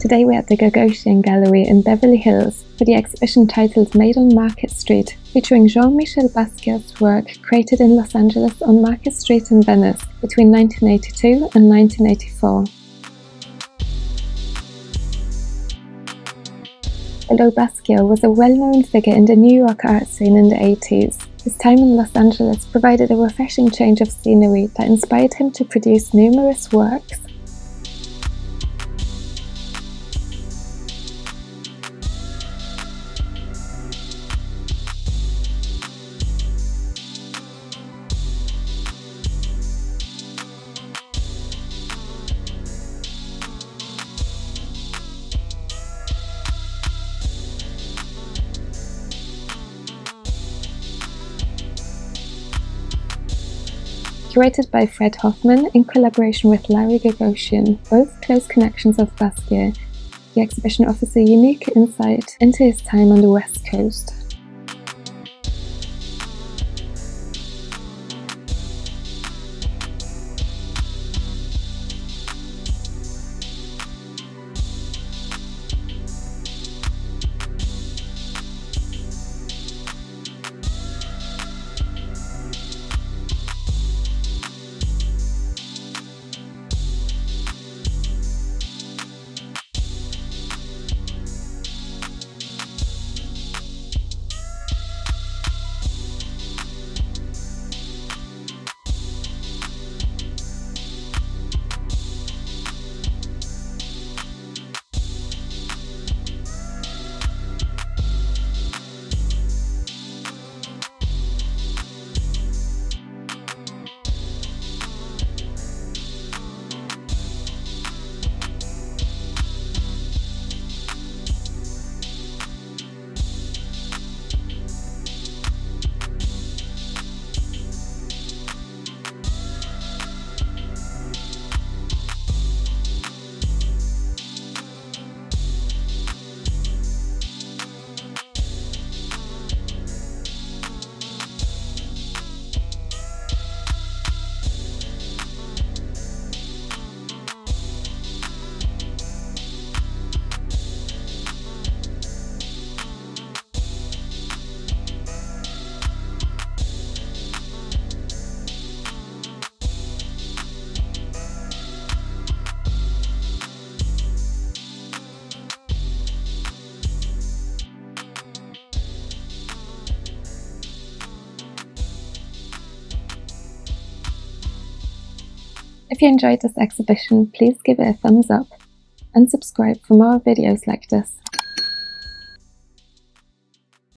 Today we're at the Gagosian Gallery in Beverly Hills for the exhibition titled Made on Market Street, featuring Jean-Michel Basquiat's work created in Los Angeles on Market Street in Venice between 1982 and 1984. Although Basquiat was a well-known figure in the New York art scene in the 80s, his time in Los Angeles provided a refreshing change of scenery that inspired him to produce numerous works. Curated by Fred Hoffman in collaboration with Larry Gagosian, both close connections of Basquiat, the exhibition offers a unique insight into his time on the West Coast. If you enjoyed this exhibition, please give it a thumbs up and subscribe for more videos like this.